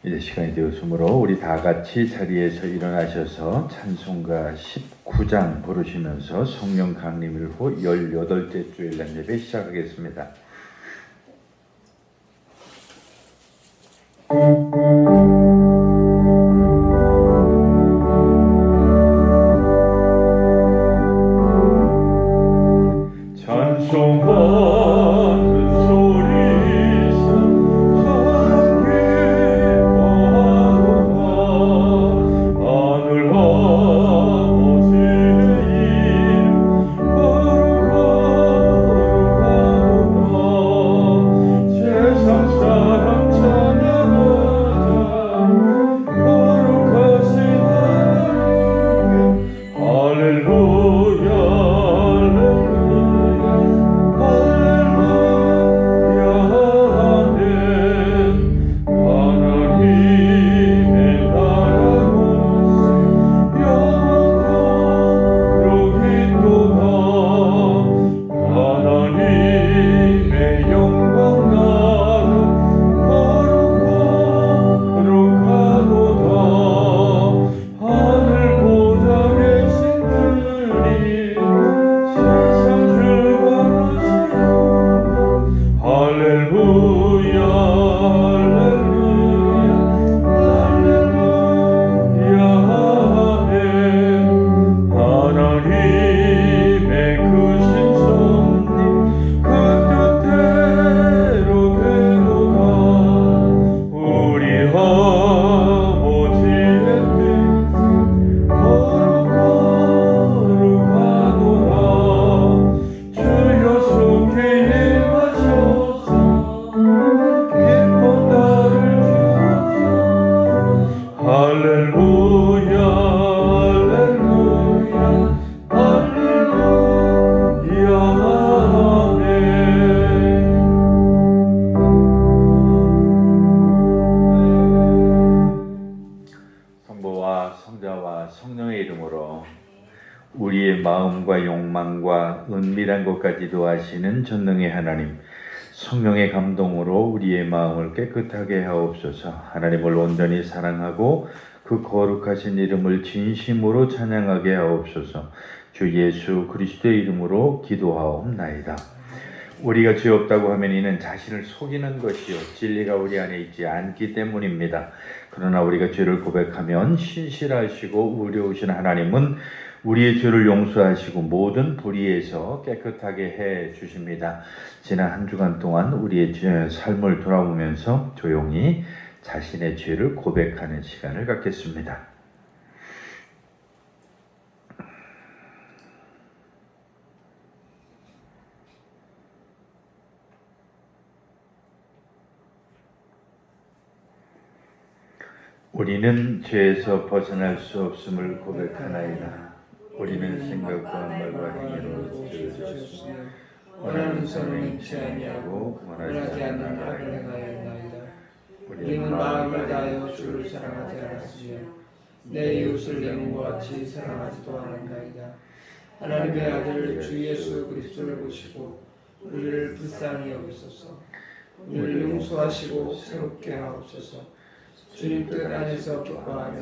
이제 시간이 되었으므로 우리 다 같이 자리에서 일어나셔서 찬송가 19장 부르시면서 성령 강림일 후 18째 주일날 예배 시작하겠습니다. 우리의 마음과 욕망과 은밀한 것까지도 아시는 전능의 하나님, 성령의 감동으로 우리의 마음을 깨끗하게 하옵소서. 하나님을 온전히 사랑하고 그 거룩하신 이름을 진심으로 찬양하게 하옵소서. 주 예수 그리스도의 이름으로 기도하옵나이다. 우리가 죄 없다고 하면 이는 자신을 속이는 것이요 진리가 우리 안에 있지 않기 때문입니다. 그러나 우리가 죄를 고백하면 신실하시고 의로우신 하나님은 우리의 죄를 용서하시고 모든 불의에서 깨끗하게 해 주십니다. 지난 한 주간 동안 우리의 삶을 돌아보면서 조용히 자신의 죄를 고백하는 시간을 갖겠습니다. 우리는 죄에서 벗어날 수 없음을 고백하나이다. 우리는 생각과 말과 행위로 죄를 지었으며 원하는 선을 행치 아니하고 원하지 않는 악을 행하였나이다. 우리는 마음을 다하여 주를 사랑하지 않았으며 내 이웃을 내 몸과 같이 사랑하지도 않았나이다. 하나님의 아들 주 예수 그리스도를 보시고 우리를 불쌍히 여기소서. 우리를 용서하시고 새롭게 하옵소서. 주님 뜻 안에서 기뻐하며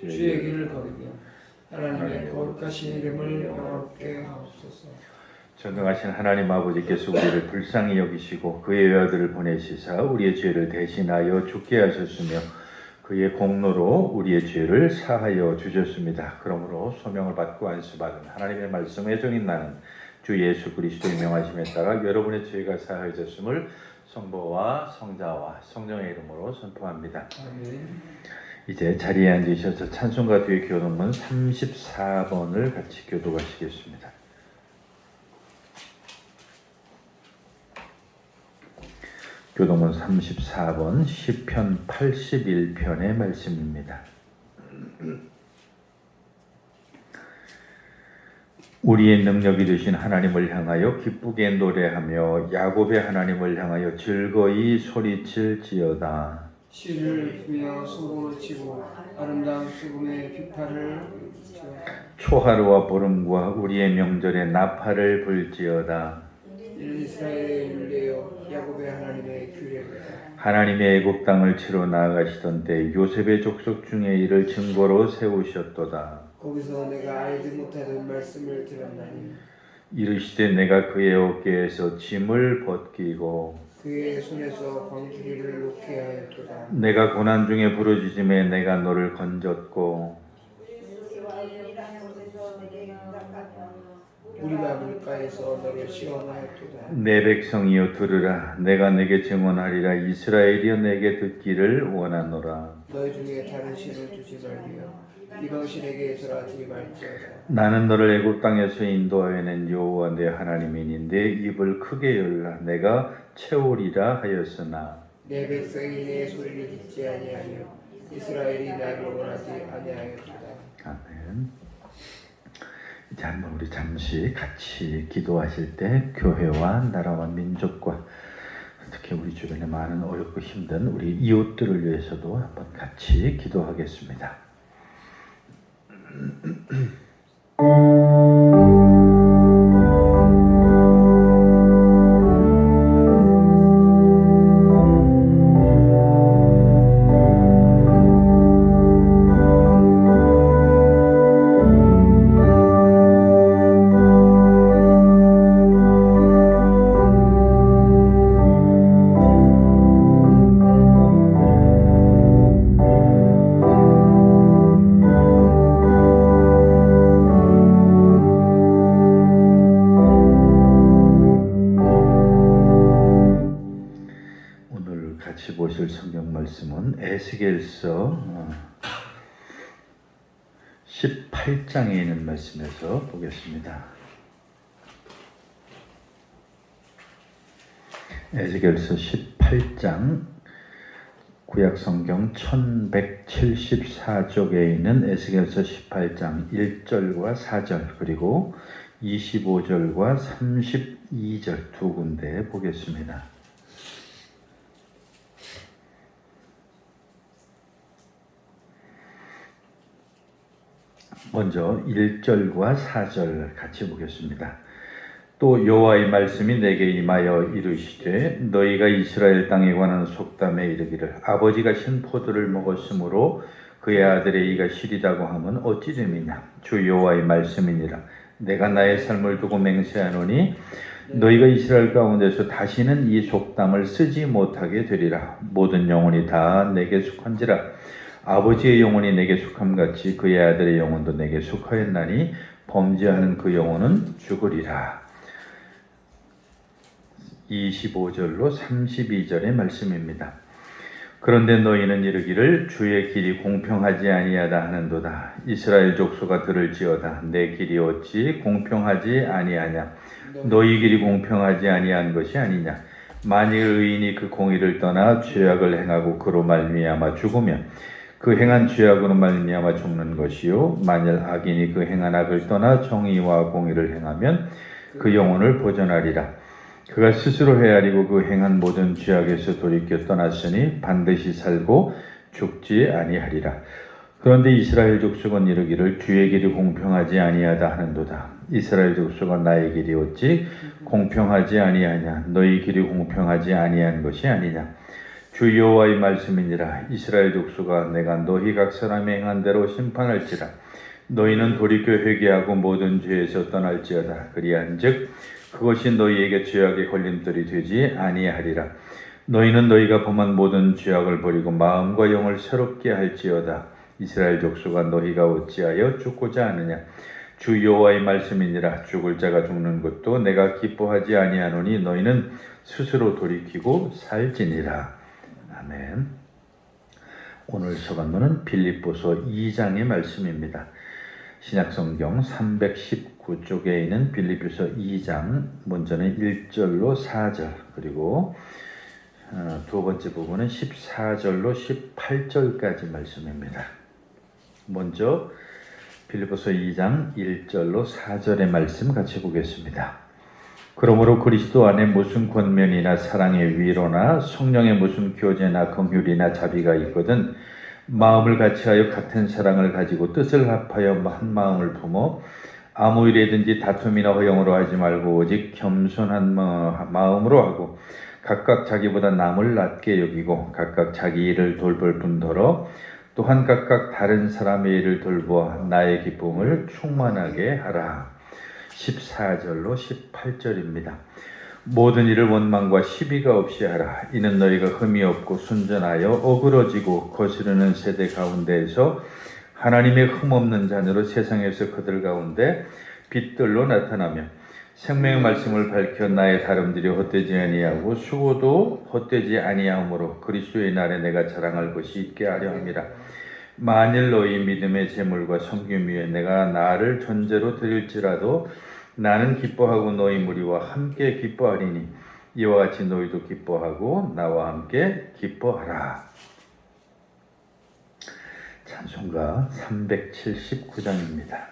주의 길을 걸으며 하나님의 거룩하신 이름을 영화롭게 하옵소서. 전능하신 하나님 아버지께서 우리를 불쌍히 여기시고 그의 외아들을 보내시사 우리의 죄를 대신하여 죽게 하셨으며 그의 공로로 우리의 죄를 사하여 주셨습니다. 그러므로 소명을 받고 안수받은 하나님의 말씀에 정인 나는 주 예수 그리스도의 명하심에 따라 여러분의 죄가 사하여졌음을 성부와 성자와 성령의 이름으로 선포합니다. 아멘. 이제 자리에 앉으셔서 찬송가 뒤에 교독문 34번을 같이 교독하시겠습니다. 교독문 34번 시편 81편의 말씀입니다. 우리의 능력이 되신 하나님을 향하여 기쁘게 노래하며 야곱의 하나님을 향하여 즐거이 소리칠지어다. 시를 부며 소금을 치고 아름다운 수금의 비파를 초하루와 보름과 우리의 명절에 나팔을 불지어다. 이스라엘의 율례여 야곱의 하나님의 규례로다. 하나님의 애굽 땅을 치러 나아가시던 때 요셉의 족속 중에 이를 증거로 세우셨도다. 거기서 내가 알지 못하던 말씀을 들었나니 이르시되 내가 그의 어깨에서 짐을 벗기고 그의 손에서 광주리를 놓게 하였도다. 내가 고난 중에 부르짖음에 내가 너를 건졌고 우리가 물가에서 너를 시험하였도다. 내 백성이여 들으라. 내가 내게 증언하리라. 이스라엘이여 내게 듣기를 원하노라. 너희 중에 다른 신을 두지 말며 이방 신에게 절하지 말지어다. 나는 너를 애굽 땅에서 인도하여 낸 여호와 내 하나님이니 내 입을 크게 열라. 내가 채우리라 하였으나 내 백성이 내 소리를 듣지 아니하며 이스라엘이 나를 원하지 아니하였도다. 아멘. 이제 한번 우리 잠시 같이 기도하실 때 교회와 나라와 민족과 특히 우리 주변에 많은 어렵고 힘든 우리 이웃들을 위해서도 한번 같이 기도하겠습니다. 같이 보실 성경 말씀은 에스겔서 18장에 있는 말씀에서 보겠습니다. 에스겔서 18장 구약 성경 1174쪽에 있는 에스겔서 18장 1절과 4절 그리고 25절과 32절 두 군데 보겠습니다. 먼저 1절과 4절 같이 보겠습니다. 또 여호와의 말씀이 내게 임하여 이르시되 너희가 이스라엘 땅에 관한 속담에 이르기를 아버지가 신 포도를 먹었으므로 그의 아들의 이가 시리다고 하면 어찌 됨이냐. 주 여호와의 말씀이니라. 내가 나의 삶을 두고 맹세하노니 너희가 이스라엘 가운데서 다시는 이 속담을 쓰지 못하게 되리라. 모든 영혼이 다 내게 속한지라. 아버지의 영혼이 내게 속함같이 그의 아들의 영혼도 내게 속하였나니 범죄하는 그 영혼은 죽으리라. 25절로 32절의 말씀입니다. 그런데 너희는 이르기를 주의 길이 공평하지 아니하다 하는도다. 이스라엘 족속아 들을지어다. 내 길이 어찌 공평하지 아니하냐. 너희 길이 공평하지 아니한 것이 아니냐. 만일 의인이 그 공의를 떠나 죄악을 행하고 그로 말미암아 죽으면 그 행한 죄악으로 말미암아 죽는 것이요 만일 악인이 그 행한 악을 떠나 정의와 공의를 행하면 그 영혼을 보존하리라. 그가 스스로 헤아리고 그 행한 모든 죄악에서 돌이켜 떠났으니 반드시 살고 죽지 아니하리라. 그런데 이스라엘 족속은 이르기를 주의 길이 공평하지 아니하다 하는도다. 이스라엘 족속아 나의 길이 어찌 공평하지 아니하냐. 너희 길이 공평하지 아니한 것이 아니냐. 주 여호와의 말씀이니라. 이스라엘 족속아 내가 너희 각 사람이 행한 대로 심판할지라. 너희는 돌이켜 회개하고 모든 죄에서 떠날지어다. 그리한즉 그것이 너희에게 죄악의 걸림돌이 되지 아니하리라. 너희는 너희가 범한 모든 죄악을 버리고 마음과 영을 새롭게 할지어다. 이스라엘 족속아 너희가 어찌하여 죽고자 하느냐. 주 여호와의 말씀이니라. 죽을 자가 죽는 것도 내가 기뻐하지 아니하노니 너희는 스스로 돌이키고 살지니라. 아멘. 오늘 서간문은 빌립보서 2장의 말씀입니다. 신약성경 319쪽에 있는 빌립보서 2장 먼저는 1절로 4절 그리고 두 번째 부분은 14절로 18절까지 말씀입니다. 먼저 빌립보서 2장 1절로 4절의 말씀 같이 보겠습니다. 그러므로 그리스도 안에 무슨 권면이나 사랑의 위로나 성령의 무슨 교제나 긍휼이나 자비가 있거든 마음을 같이하여 같은 사랑을 가지고 뜻을 합하여 한 마음을 품어 아무 일이든지 다툼이나 허영으로 하지 말고 오직 겸손한 마음으로 하고 각각 자기보다 남을 낮게 여기고 각각 자기 일을 돌볼 뿐더러 또한 각각 다른 사람의 일을 돌보아 나의 기쁨을 충만하게 하라. 14절로 18절입니다. 모든 일을 원망과 시비가 없이 하라. 이는 너희가 흠이 없고 순전하여 어그러지고 거스르는 세대 가운데에서 하나님의 흠없는 자녀로 세상에서 그들 가운데 빛들로 나타나며 생명의 말씀을 밝혀 나의 다름들이 헛되지 아니하고 수고도 헛되지 아니하므로 그리스도의 날에 내가 자랑할 것이 있게 하려 함이라. 만일 너희 믿음의 제물과 섬김 위에 내가 나를 전제로 드릴지라도 나는 기뻐하고 너희 무리와 함께 기뻐하리니 이와 같이 너희도 기뻐하고 나와 함께 기뻐하라. 찬송가 379장입니다.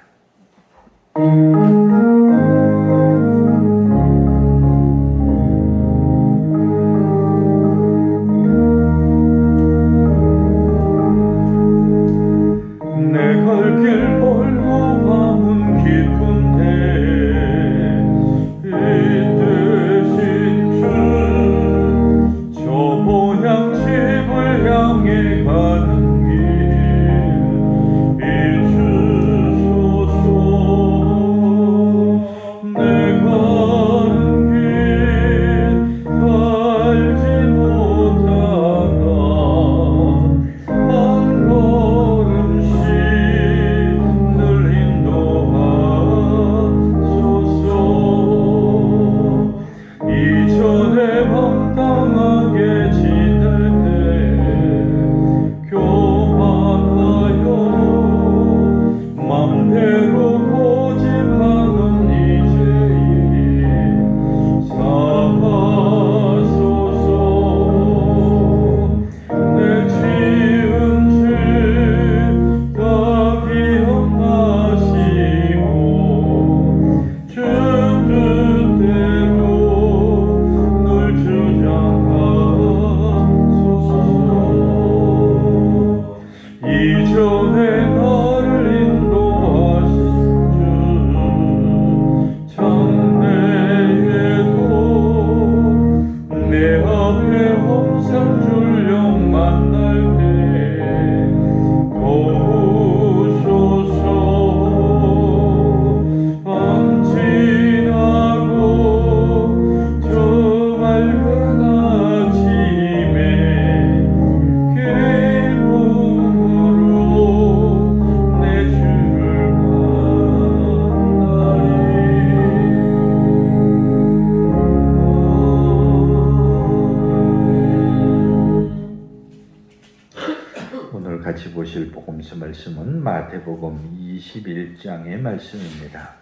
같이 보실 복음서 말씀은 마태복음 21장의 말씀입니다.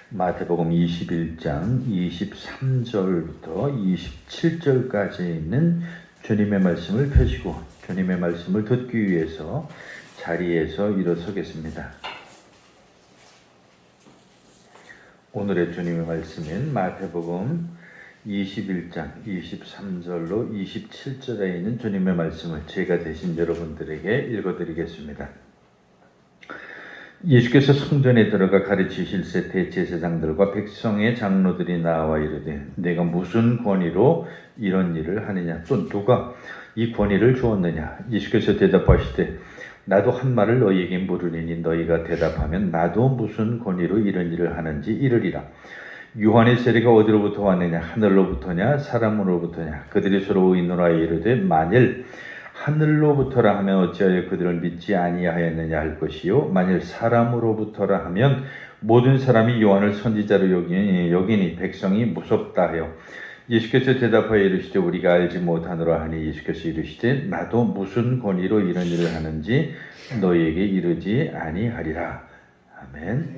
마태복음 21장 23절부터 27절까지 있는 주님의 말씀을 펴시고 주님의 말씀을 듣기 위해서 자리에서 일어서겠습니다. 오늘의 주님의 말씀인 마태복음 21장 23절로 27절에 있는 주님의 말씀을 제가 대신 여러분들에게 읽어드리겠습니다. 예수께서 성전에 들어가 가르치실새 대제사장들과 백성의 장로들이 나와 이르되 내가 무슨 권위로 이런 일을 하느냐 또 누가 이 권위를 주었느냐. 예수께서 대답하시되 나도 한 말을 너희에게 물으리니 너희가 대답하면 나도 무슨 권위로 이런 일을 하는지 이르리라. 유한의 세례가 어디로부터 왔느냐 하늘로부터냐 사람으로부터냐. 그들이 서로 의논하여 이르되 만일 하늘로부터라 하면 어찌하여 그들을 믿지 아니하였느냐 할 것이요 만일 사람으로부터라 하면 모든 사람이 요한을 선지자로 여기니 백성이 무섭다 하여 예수께서 대답하여 이르시되 우리가 알지 못하노라 하니 예수께서 이르시되 나도 무슨 권위로 이런 일을 하는지 너희에게 이르지 아니하리라. 아멘.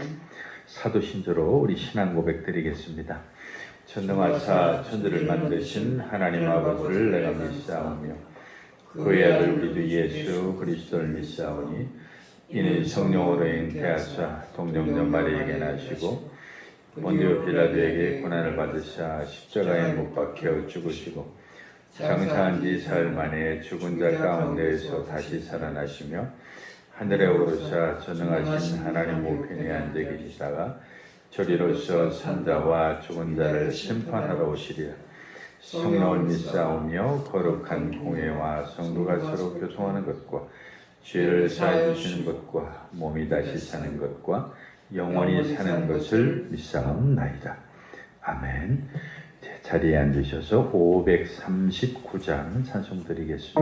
사도 신조로 우리 신앙 고백 드리겠습니다. 전능하사 천지를 만드신 하나님 아버지를 내가 믿사오며 그의 아들 우리 주 예수 그리스도를 믿사오니 이는 성령으로 잉태하사 동정녀 마리에게 나시고 본디오 빌라도에게 고난을 받으사 십자가에 못 박혀 죽으시고 장사한 지 사흘 만에 죽은 자 가운데에서 다시 살아나시며 하늘에 오르사 전능하신 하나님 우편에 앉아 계시다가 저리로서 산자와 죽은 자를 심판하러 오시리라. 성령을 믿사오며 거룩한 공회와 성도가 서로 교통하는 것과 죄를 사해 주시는 것과 몸이 다시 사는 것과 영원히 사는 것을 믿사옵나이다. 아멘. 자리에 앉으셔서 539장 찬송 드리겠습니다.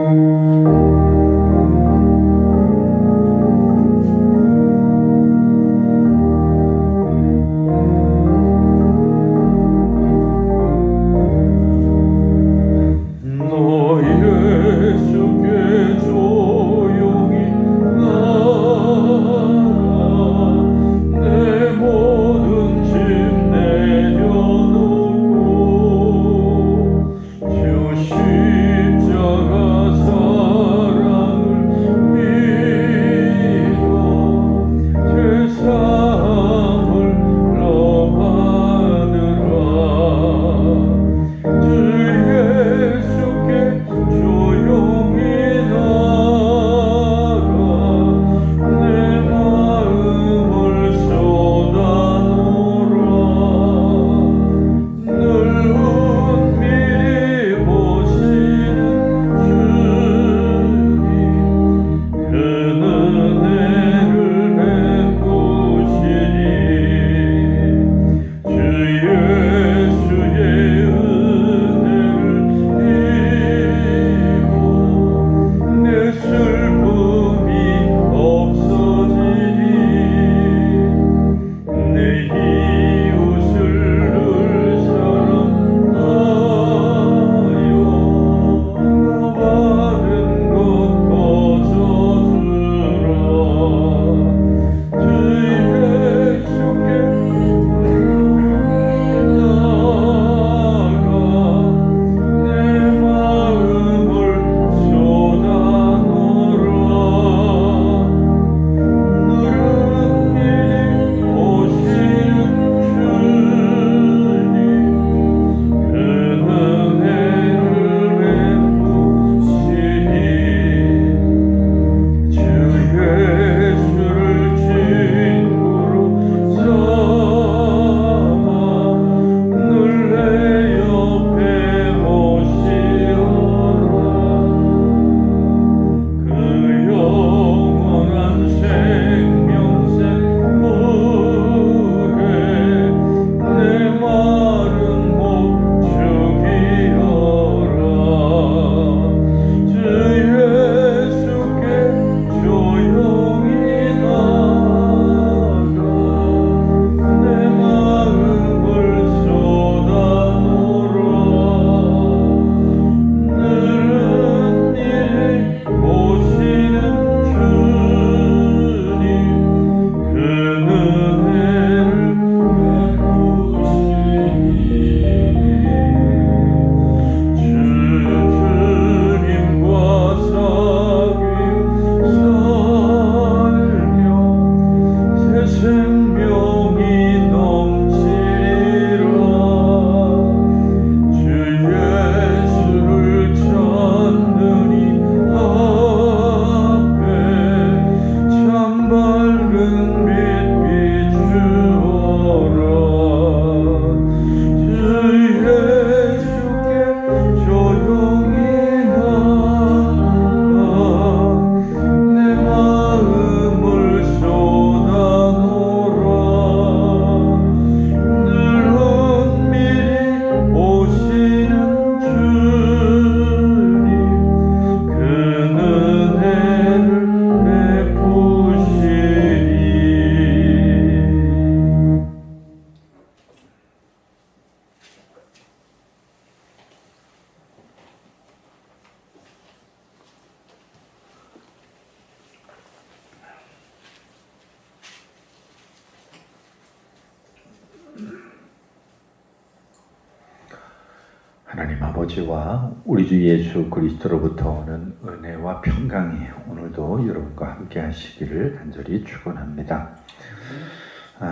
하나님 아버지와 우리 주 예수 그리스도로부터 오는 은혜와 평강이 오늘도 여러분과 함께 하시기를 간절히 축원합니다.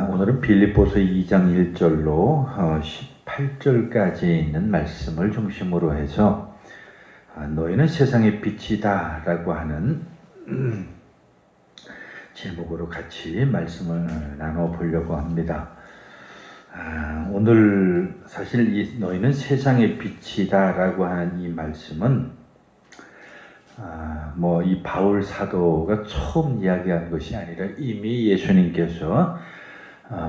오늘은 빌립보서 2장 1절로 18절까지 있는 말씀을 중심으로 해서 너희는 세상의 빛이다 라고 하는 제목으로 같이 말씀을 나눠보려고 합니다. 오늘 사실 너희는 세상의 빛이다라고 하는 이 말씀은 이 바울 사도가 처음 이야기한 것이 아니라 이미 예수님께서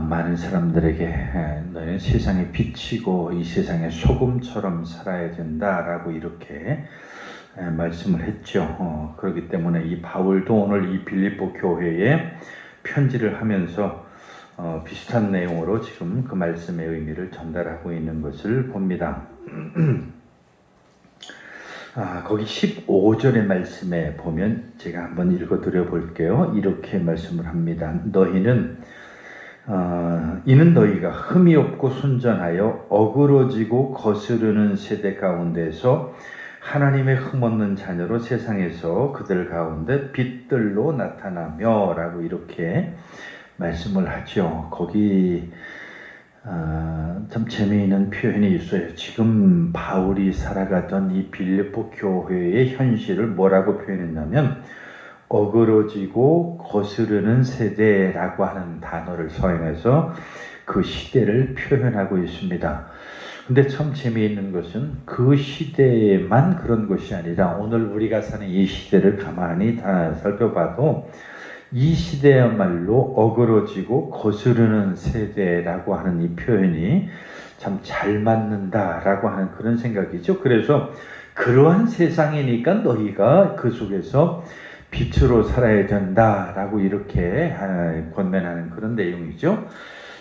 많은 사람들에게 너희는 세상의 빛이고 이 세상의 소금처럼 살아야 된다라고 이렇게 말씀을 했죠. 그렇기 때문에 이 바울도 오늘 이 빌립보 교회에 편지를 하면서 비슷한 내용으로 지금 그 말씀의 의미를 전달하고 있는 것을 봅니다. 거기 15절의 말씀에 보면 제가 한번 읽어드려 볼게요. 이렇게 말씀을 합니다. 이는 너희가 흠이 없고 순전하여 어그러지고 거스르는 세대 가운데서 하나님의 흠없는 자녀로 세상에서 그들 가운데 빛들로 나타나며 라고 이렇게 말씀을 하죠. 거기 참 재미있는 표현이 있어요. 지금 바울이 살아가던 이 빌립보 교회의 현실을 뭐라고 표현했냐면 어그러지고 거스르는 세대라고 하는 단어를 사용해서 그 시대를 표현하고 있습니다. 근데 참 재미있는 것은 그 시대에만 그런 것이 아니라 오늘 우리가 사는 이 시대를 가만히 다 살펴봐도 이 시대야말로 어그러지고 거스르는 세대라고 하는 이 표현이 참 잘 맞는다라고 하는 그런 생각이죠. 그래서 그러한 세상이니까 너희가 그 속에서 빛으로 살아야 된다라고 이렇게 권면하는 그런 내용이죠.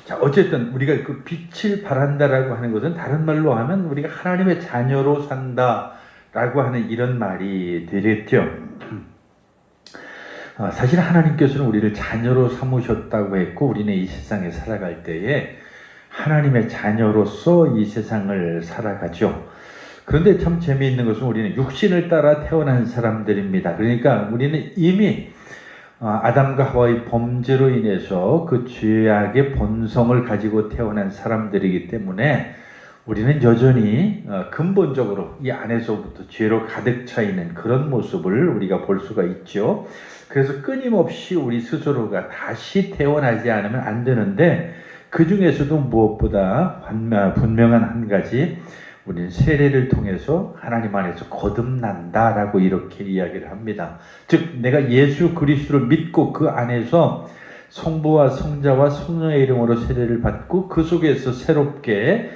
자, 어쨌든 우리가 그 빛을 바란다라고 하는 것은 다른 말로 하면 우리가 하나님의 자녀로 산다라고 하는 이런 말이 되겠죠. 사실 하나님께서는 우리를 자녀로 삼으셨다고 했고 우리는 이 세상에 살아갈 때에 하나님의 자녀로서 이 세상을 살아가죠. 그런데 참 재미있는 것은 우리는 육신을 따라 태어난 사람들입니다. 그러니까 우리는 이미 아담과 하와의 범죄로 인해서 그 죄악의 본성을 가지고 태어난 사람들이기 때문에 우리는 여전히 근본적으로 이 안에서부터 죄로 가득 차 있는 그런 모습을 우리가 볼 수가 있죠. 그래서 끊임없이 우리 스스로가 다시 태어나지 않으면 안 되는데 그 중에서도 무엇보다 분명한 한 가지, 우리는 세례를 통해서 하나님 안에서 거듭난다라고 이렇게 이야기를 합니다. 즉 내가 예수 그리스도를 믿고 그 안에서 성부와 성자와 성령의 이름으로 세례를 받고 그 속에서 새롭게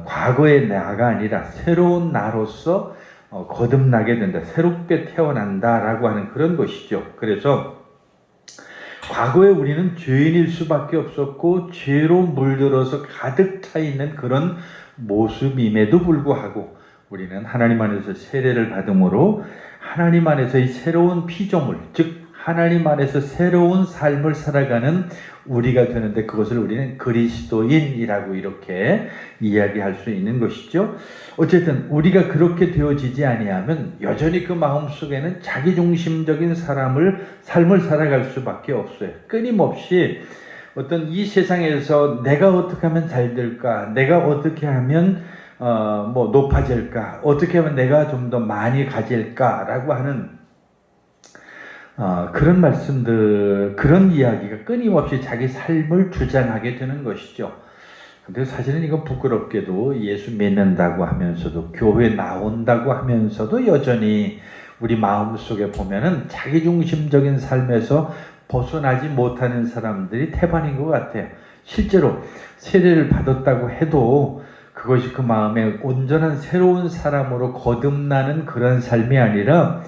과거의 나가 아니라 새로운 나로서 거듭나게 된다. 새롭게 태어난다라고 하는 그런 것이죠. 그래서 과거에 우리는 죄인일 수밖에 없었고 죄로 물들어서 가득 차 있는 그런 모습임에도 불구하고 우리는 하나님 안에서 세례를 받음으로 하나님 안에서의 새로운 피조물, 즉 하나님 안에서 새로운 삶을 살아가는 우리가 되는데 그것을 우리는 그리스도인이라고 이렇게 이야기할 수 있는 것이죠. 어쨌든 우리가 그렇게 되어지지 아니하면 여전히 그 마음속에는 자기중심적인 삶을 살아갈 수밖에 없어요. 끊임없이 어떤 이 세상에서 내가 어떻게 하면 잘 될까, 내가 어떻게 하면 높아질까, 어떻게 하면 내가 좀 더 많이 가질까라고 하는 그런 말씀들, 그런 이야기가 끊임없이 자기 삶을 주장하게 되는 것이죠. 근데 사실은 이건 부끄럽게도 예수 믿는다고 하면서도 교회 나온다고 하면서도 여전히 우리 마음속에 보면은 자기중심적인 삶에서 벗어나지 못하는 사람들이 태반인 것 같아요. 실제로 세례를 받았다고 해도 그것이 그 마음에 온전한 새로운 사람으로 거듭나는 그런 삶이 아니라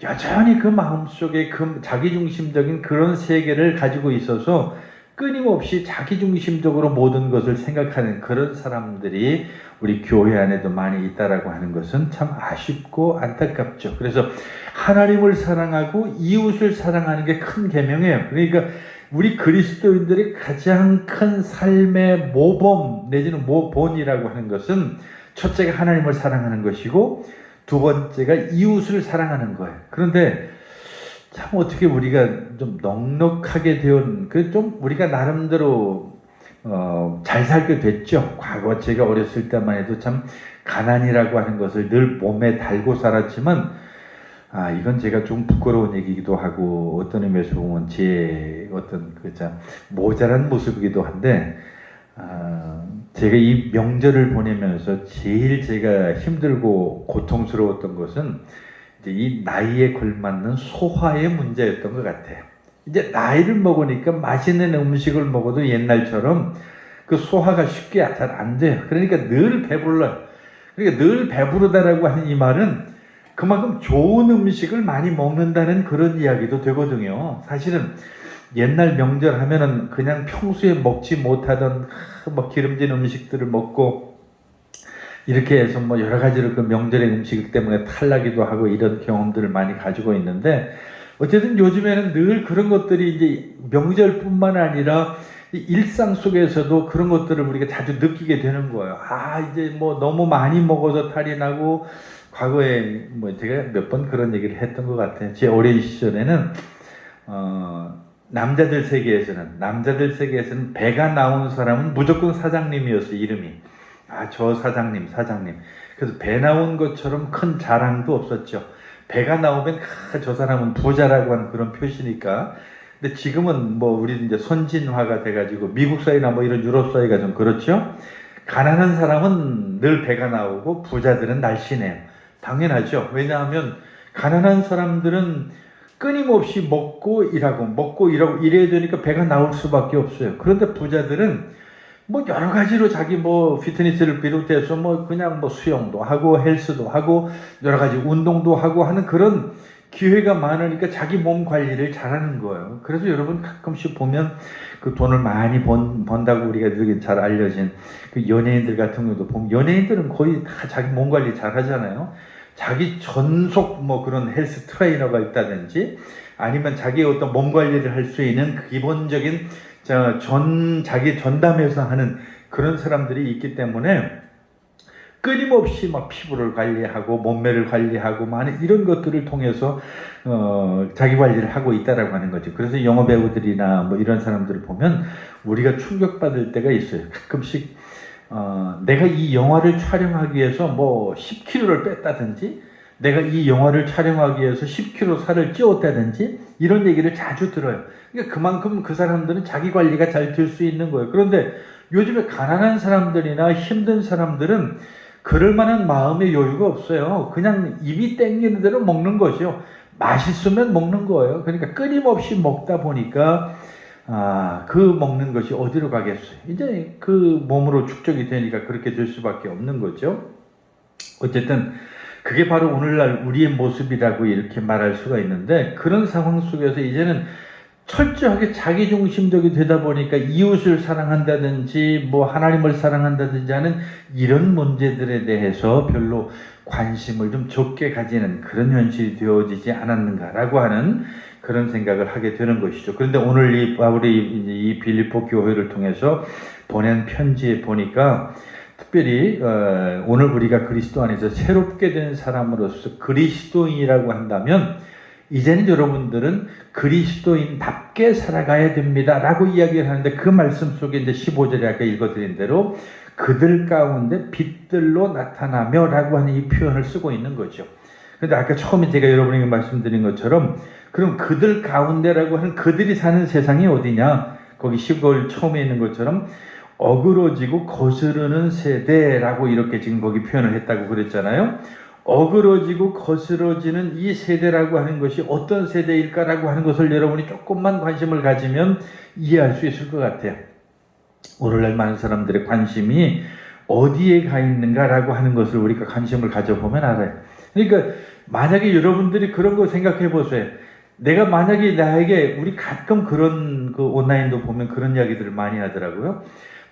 여전히 그 마음속에 그 자기중심적인 그런 세계를 가지고 있어서 끊임없이 자기중심적으로 모든 것을 생각하는 그런 사람들이 우리 교회 안에도 많이 있다라고 하는 것은 참 아쉽고 안타깝죠. 그래서 하나님을 사랑하고 이웃을 사랑하는 게 큰 계명이에요. 그러니까 우리 그리스도인들의 가장 큰 삶의 모범 내지는 모본이라고 하는 것은 첫째가 하나님을 사랑하는 것이고 두 번째가 이웃을 사랑하는 거예요. 그런데 참 어떻게 우리가 좀 넉넉하게 되온 좀 우리가 나름대로 잘 살게 됐죠. 과거 제가 어렸을 때만 해도 참 가난이라고 하는 것을 늘 몸에 달고 살았지만 이건 제가 좀 부끄러운 얘기기도 하고 어떤 의미에서 보면 제 어떤 모자란 모습이기도 한데 제가 이 명절을 보내면서 제일 제가 힘들고 고통스러웠던 것은 이제 이 나이에 걸맞는 소화의 문제였던 것 같아요. 이제 나이를 먹으니까 맛있는 음식을 먹어도 옛날처럼 그 소화가 쉽게 잘 안 돼요. 그러니까 늘 배불러요. 그러니까 늘 배부르다라고 하는 이 말은 그만큼 좋은 음식을 많이 먹는다는 그런 이야기도 되거든요. 사실은 옛날 명절 하면은 그냥 평소에 먹지 못하던 뭐 기름진 음식들을 먹고 이렇게 해서 뭐 여러 가지로 그 명절의 음식 때문에 탈나기도 하고 이런 경험들을 많이 가지고 있는데, 어쨌든 요즘에는 늘 그런 것들이 이제 명절뿐만 아니라 일상 속에서도 그런 것들을 우리가 자주 느끼게 되는 거예요. 이제 뭐 너무 많이 먹어서 탈이 나고, 과거에 뭐 제가 몇 번 그런 얘기를 했던 것 같아요. 제 어린 시절에는 남자들 세계에서는 배가 나온 사람은 무조건 사장님이었어요. 이름이. 저 사장님. 그래서 배 나온 것처럼 큰 자랑도 없었죠. 배가 나오면 저 사람은 부자라고 하는 그런 표시니까. 근데 지금은 뭐 우리 이제 선진화가 돼가지고 미국 사회나 뭐 이런 유럽 사회가 좀 그렇죠. 가난한 사람은 늘 배가 나오고 부자들은 날씬해요. 당연하죠. 왜냐하면 가난한 사람들은 끊임없이 먹고 일하고 이래야 되니까 배가 나올 수밖에 없어요. 그런데 부자들은 뭐 여러 가지로 자기 뭐 피트니스를 비롯해서 뭐 그냥 뭐 수영도 하고 헬스도 하고 여러 가지 운동도 하고 하는 그런 기회가 많으니까 자기 몸 관리를 잘하는 거예요. 그래서 여러분 가끔씩 보면 그 돈을 많이 번다고 우리가 늘 잘 알려진 그 연예인들 같은 경우도 보면, 연예인들은 거의 다 자기 몸 관리 잘 하잖아요. 자기 전속 뭐 그런 헬스 트레이너가 있다든지, 아니면 자기의 어떤 몸 관리를 할 수 있는 기본적인 자기 전담해서 하는 그런 사람들이 있기 때문에 끊임없이 막 피부를 관리하고 몸매를 관리하고 많은 이런 것들을 통해서 자기 관리를 하고 있다라고 하는 거죠. 그래서 영화 배우들이나 뭐 이런 사람들을 보면 우리가 충격받을 때가 있어요. 가끔씩 내가 이 영화를 촬영하기 위해서 뭐 10kg를 뺐다든지, 내가 이 영화를 촬영하기 위해서 10kg 살을 찌웠다든지 이런 얘기를 자주 들어요. 그러니까 그만큼 그 사람들은 자기 관리가 잘 될 수 있는 거예요. 그런데 요즘에 가난한 사람들이나 힘든 사람들은 그럴 만한 마음의 여유가 없어요. 그냥 입이 땡기는 대로 먹는 거죠. 맛있으면 먹는 거예요. 그러니까 끊임없이 먹다 보니까 그 먹는 것이 어디로 가겠어요. 이제 그 몸으로 축적이 되니까 그렇게 될 수밖에 없는 거죠. 어쨌든 그게 바로 오늘날 우리의 모습이라고 이렇게 말할 수가 있는데, 그런 상황 속에서 이제는 철저하게 자기중심적이 되다 보니까 이웃을 사랑한다든지 뭐 하나님을 사랑한다든지 하는 이런 문제들에 대해서 별로 관심을 좀 적게 가지는 그런 현실이 되어지지 않았는가라고 하는 그런 생각을 하게 되는 것이죠. 그런데 오늘 이 바울이 이 빌립보 교회를 통해서 보낸 편지에 보니까 특별히 오늘 우리가 그리스도 안에서 새롭게 된 사람으로서 그리스도인이라고 한다면 이제는 여러분들은 그리스도인답게 살아가야 됩니다 라고 이야기를 하는데, 그 말씀 속에 이제 15절에 아까 읽어드린 대로 그들 가운데 빛들로 나타나며 라고 하는 이 표현을 쓰고 있는 거죠. 그런데 아까 처음에 제가 여러분에게 말씀드린 것처럼, 그럼 그들 가운데라고 하는 그들이 사는 세상이 어디냐, 거기 15절 처음에 있는 것처럼 어그러지고 거스르는 세대라고 이렇게 지금 거기 표현을 했다고 그랬잖아요. 어그러지고 거스러지는 이 세대라고 하는 것이 어떤 세대일까라고 하는 것을 여러분이 조금만 관심을 가지면 이해할 수 있을 것 같아요. 오늘날 많은 사람들의 관심이 어디에 가 있는가라고 하는 것을 우리가 관심을 가져보면 알아요. 그러니까 만약에 여러분들이 그런 거 생각해 보세요. 내가 만약에 나에게, 우리 가끔 그런 그 온라인도 보면 그런 이야기들을 많이 하더라고요.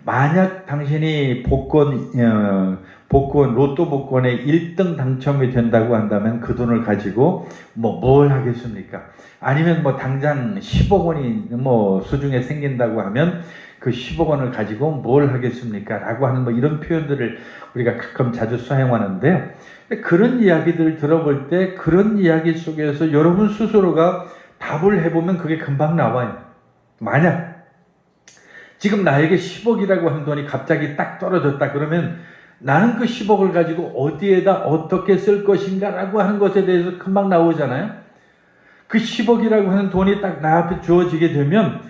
만약 당신이 로또 복권에 1등 당첨이 된다고 한다면 그 돈을 가지고 뭘 하겠습니까? 아니면 뭐 당장 10억 원이 뭐 수중에 생긴다고 하면 그 10억 원을 가지고 뭘 하겠습니까? 라고 하는 뭐 이런 표현들을 우리가 가끔 자주 사용하는데요. 그런 이야기들을 들어볼 때 그런 이야기 속에서 여러분 스스로가 답을 해보면 그게 금방 나와요. 만약 지금 나에게 10억이라고 하는 돈이 갑자기 딱 떨어졌다 그러면 나는 그 10억을 가지고 어디에다 어떻게 쓸 것인가 라고 하는 것에 대해서 금방 나오잖아요. 그 10억이라고 하는 돈이 딱 나 앞에 주어지게 되면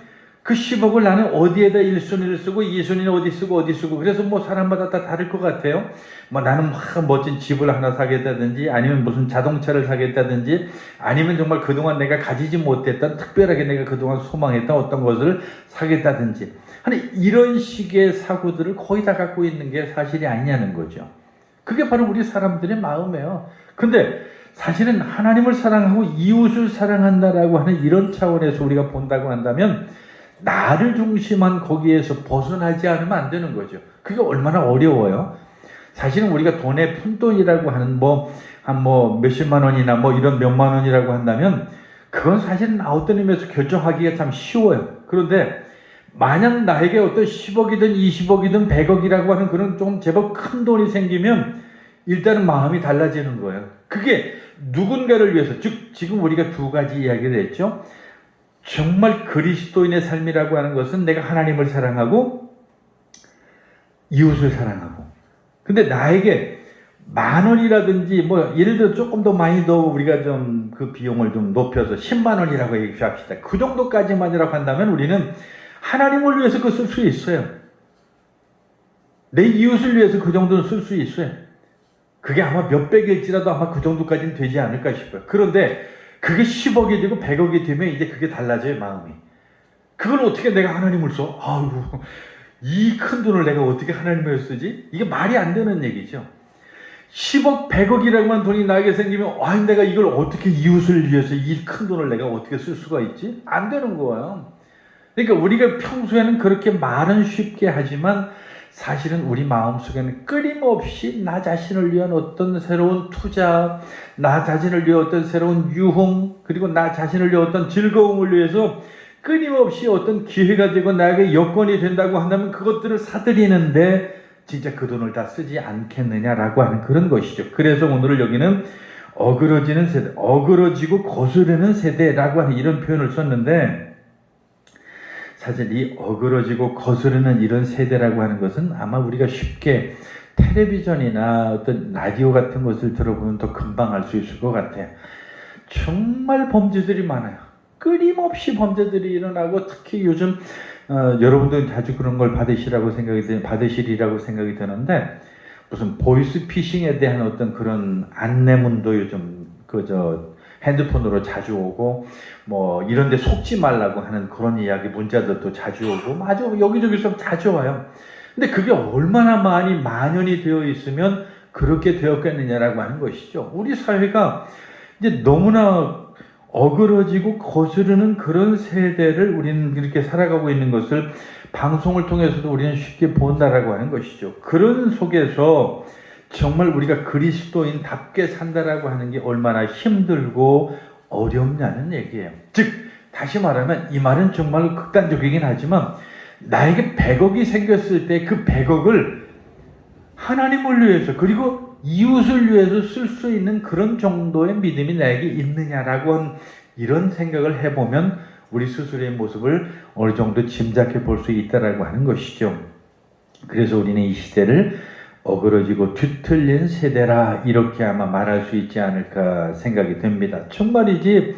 그 10억을 나는 어디에다 1순위를 쓰고 2순위는 어디 쓰고 어디 쓰고 그래서 뭐 사람마다 다 다를 것 같아요. 뭐 나는 막 멋진 집을 하나 사겠다든지 아니면 무슨 자동차를 사겠다든지 아니면 정말 그동안 내가 가지지 못했던 특별하게 내가 그동안 소망했던 어떤 것을 사겠다든지 하는 이런 식의 사고들을 거의 다 갖고 있는 게 사실이 아니냐는 거죠. 그게 바로 우리 사람들의 마음이에요. 근데 사실은 하나님을 사랑하고 이웃을 사랑한다라고 하는 이런 차원에서 우리가 본다고 한다면 나를 중심한 거기에서 벗어나지 않으면 안 되는 거죠. 그게 얼마나 어려워요. 사실은 우리가 돈의 푼돈이라고 하는 한 몇십만 원이나 이런 몇만 원이라고 한다면 그건 사실은 어떤 의미에서 결정하기가 참 쉬워요. 그런데 만약 나에게 어떤 10억이든 20억이든 100억이라고 하는 그런 좀 제법 큰 돈이 생기면 일단은 마음이 달라지는 거예요. 그게 누군가를 위해서, 즉 지금 우리가 두 가지 이야기를 했죠. 정말 그리스도인의 삶이라고 하는 것은 내가 하나님을 사랑하고 이웃을 사랑하고. 근데 나에게 10,000원이라든지 예를 들어 조금 더 많이 더 우리가 좀 그 비용을 좀 높여서 10만 원이라고 얘기합시다. 그 정도까지만이라고 한다면 우리는 하나님을 위해서 그거 쓸 수 있어요. 내 이웃을 위해서 그 정도는 쓸 수 있어요. 그게 아마 몇백일지라도 아마 그 정도까지는 되지 않을까 싶어요. 그런데 그게 10억이 되고 100억이 되면 이제 그게 달라져요, 마음이. 그걸 어떻게 내가 하나님을 써? 아이고, 이 큰 돈을 내가 어떻게 하나님을 쓰지? 이게 말이 안 되는 얘기죠. 10억, 100억이라고만 돈이 나에게 생기면 내가 이걸 어떻게 이웃을 위해서 이 큰 돈을 내가 어떻게 쓸 수가 있지? 안 되는 거예요. 그러니까 우리가 평소에는 그렇게 말은 쉽게 하지만 사실은 우리 마음속에는 끊임없이 나 자신을 위한 어떤 새로운 투자, 나 자신을 위한 어떤 새로운 유흥, 그리고 나 자신을 위한 어떤 즐거움을 위해서 끊임없이 어떤 기회가 되고 나에게 여건이 된다고 한다면 그것들을 사들이는데 진짜 그 돈을 다 쓰지 않겠느냐라고 하는 그런 것이죠. 그래서 오늘 여기는 어그러지는 세대, 어그러지고 거스르는 세대라고 하는 이런 표현을 썼는데 사실 이 어그러지고 거스르는 이런 세대라고 하는 것은 아마 우리가 쉽게 텔레비전이나 어떤 라디오 같은 것을 들어보면 더 금방 알 수 있을 것 같아요. 정말 범죄들이 많아요. 끊임없이 범죄들이 일어나고 특히 요즘 여러분들 자주 그런 걸 받으시리라고 생각이 드는데 무슨 보이스피싱에 대한 어떤 그런 안내문도 요즘 핸드폰으로 자주 오고 이런 데 속지 말라고 하는 그런 이야기 문자들도 자주 오고 아주 여기저기서 자주 와요. 근데 그게 얼마나 많이 만연이 되어 있으면 그렇게 되었겠느냐라고 하는 것이죠. 우리 사회가 이제 너무나 어그러지고 거스르는 그런 세대를 우리는 이렇게 살아가고 있는 것을 방송을 통해서도 우리는 쉽게 본다라고 하는 것이죠. 그런 속에서 정말 우리가 그리스도인답게 산다라고 하는 게 얼마나 힘들고 어렵냐는 얘기예요. 즉 다시 말하면 이 말은 정말 극단적이긴 하지만 나에게 100억이 생겼을 때 그 100억을 하나님을 위해서 그리고 이웃을 위해서 쓸 수 있는 그런 정도의 믿음이 나에게 있느냐라고 하는 이런 생각을 해보면 우리 스스로의 모습을 어느 정도 짐작해 볼 수 있다라고 하는 것이죠. 그래서 우리는 이 시대를 어그러지고 뒤틀린 세대라 이렇게 아마 말할 수 있지 않을까 생각이 됩니다. 정말이지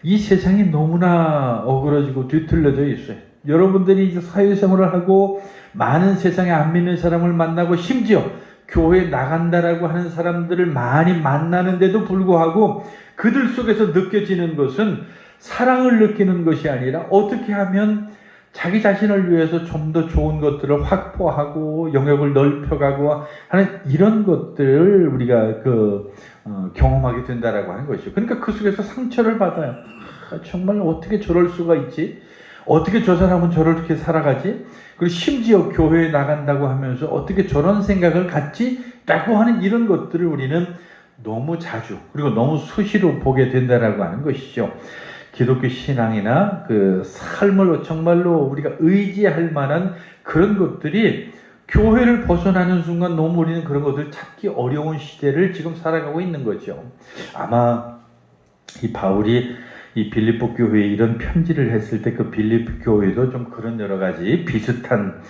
이 세상이 너무나 어그러지고 뒤틀려져 있어요. 여러분들이 이제 사회생활을 하고 많은 세상에 안 믿는 사람을 만나고 심지어 교회에 나간다라고 하는 사람들을 많이 만나는데도 불구하고 그들 속에서 느껴지는 것은 사랑을 느끼는 것이 아니라 어떻게 하면 자기 자신을 위해서 좀 더 좋은 것들을 확보하고 영역을 넓혀가고 하는 이런 것들을 우리가 경험하게 된다라고 하는 것이죠. 그러니까 그 속에서 상처를 받아요. 정말 어떻게 저럴 수가 있지? 어떻게 저 사람은 저렇게 살아가지? 그리고 심지어 교회에 나간다고 하면서 어떻게 저런 생각을 갖지? 라고 하는 이런 것들을 우리는 너무 자주 그리고 너무 수시로 보게 된다라고 하는 것이죠. 기독교 신앙이나 그 삶을 정말로 우리가 의지할 만한 그런 것들이 교회를 벗어나는 순간 너무 우리는 그런 것들을 찾기 어려운 시대를 지금 살아가고 있는 거죠. 아마 이 바울이 이 빌립보 교회에 이런 편지를 했을 때 그 빌립보 교회도 좀 그런 여러 가지 비슷한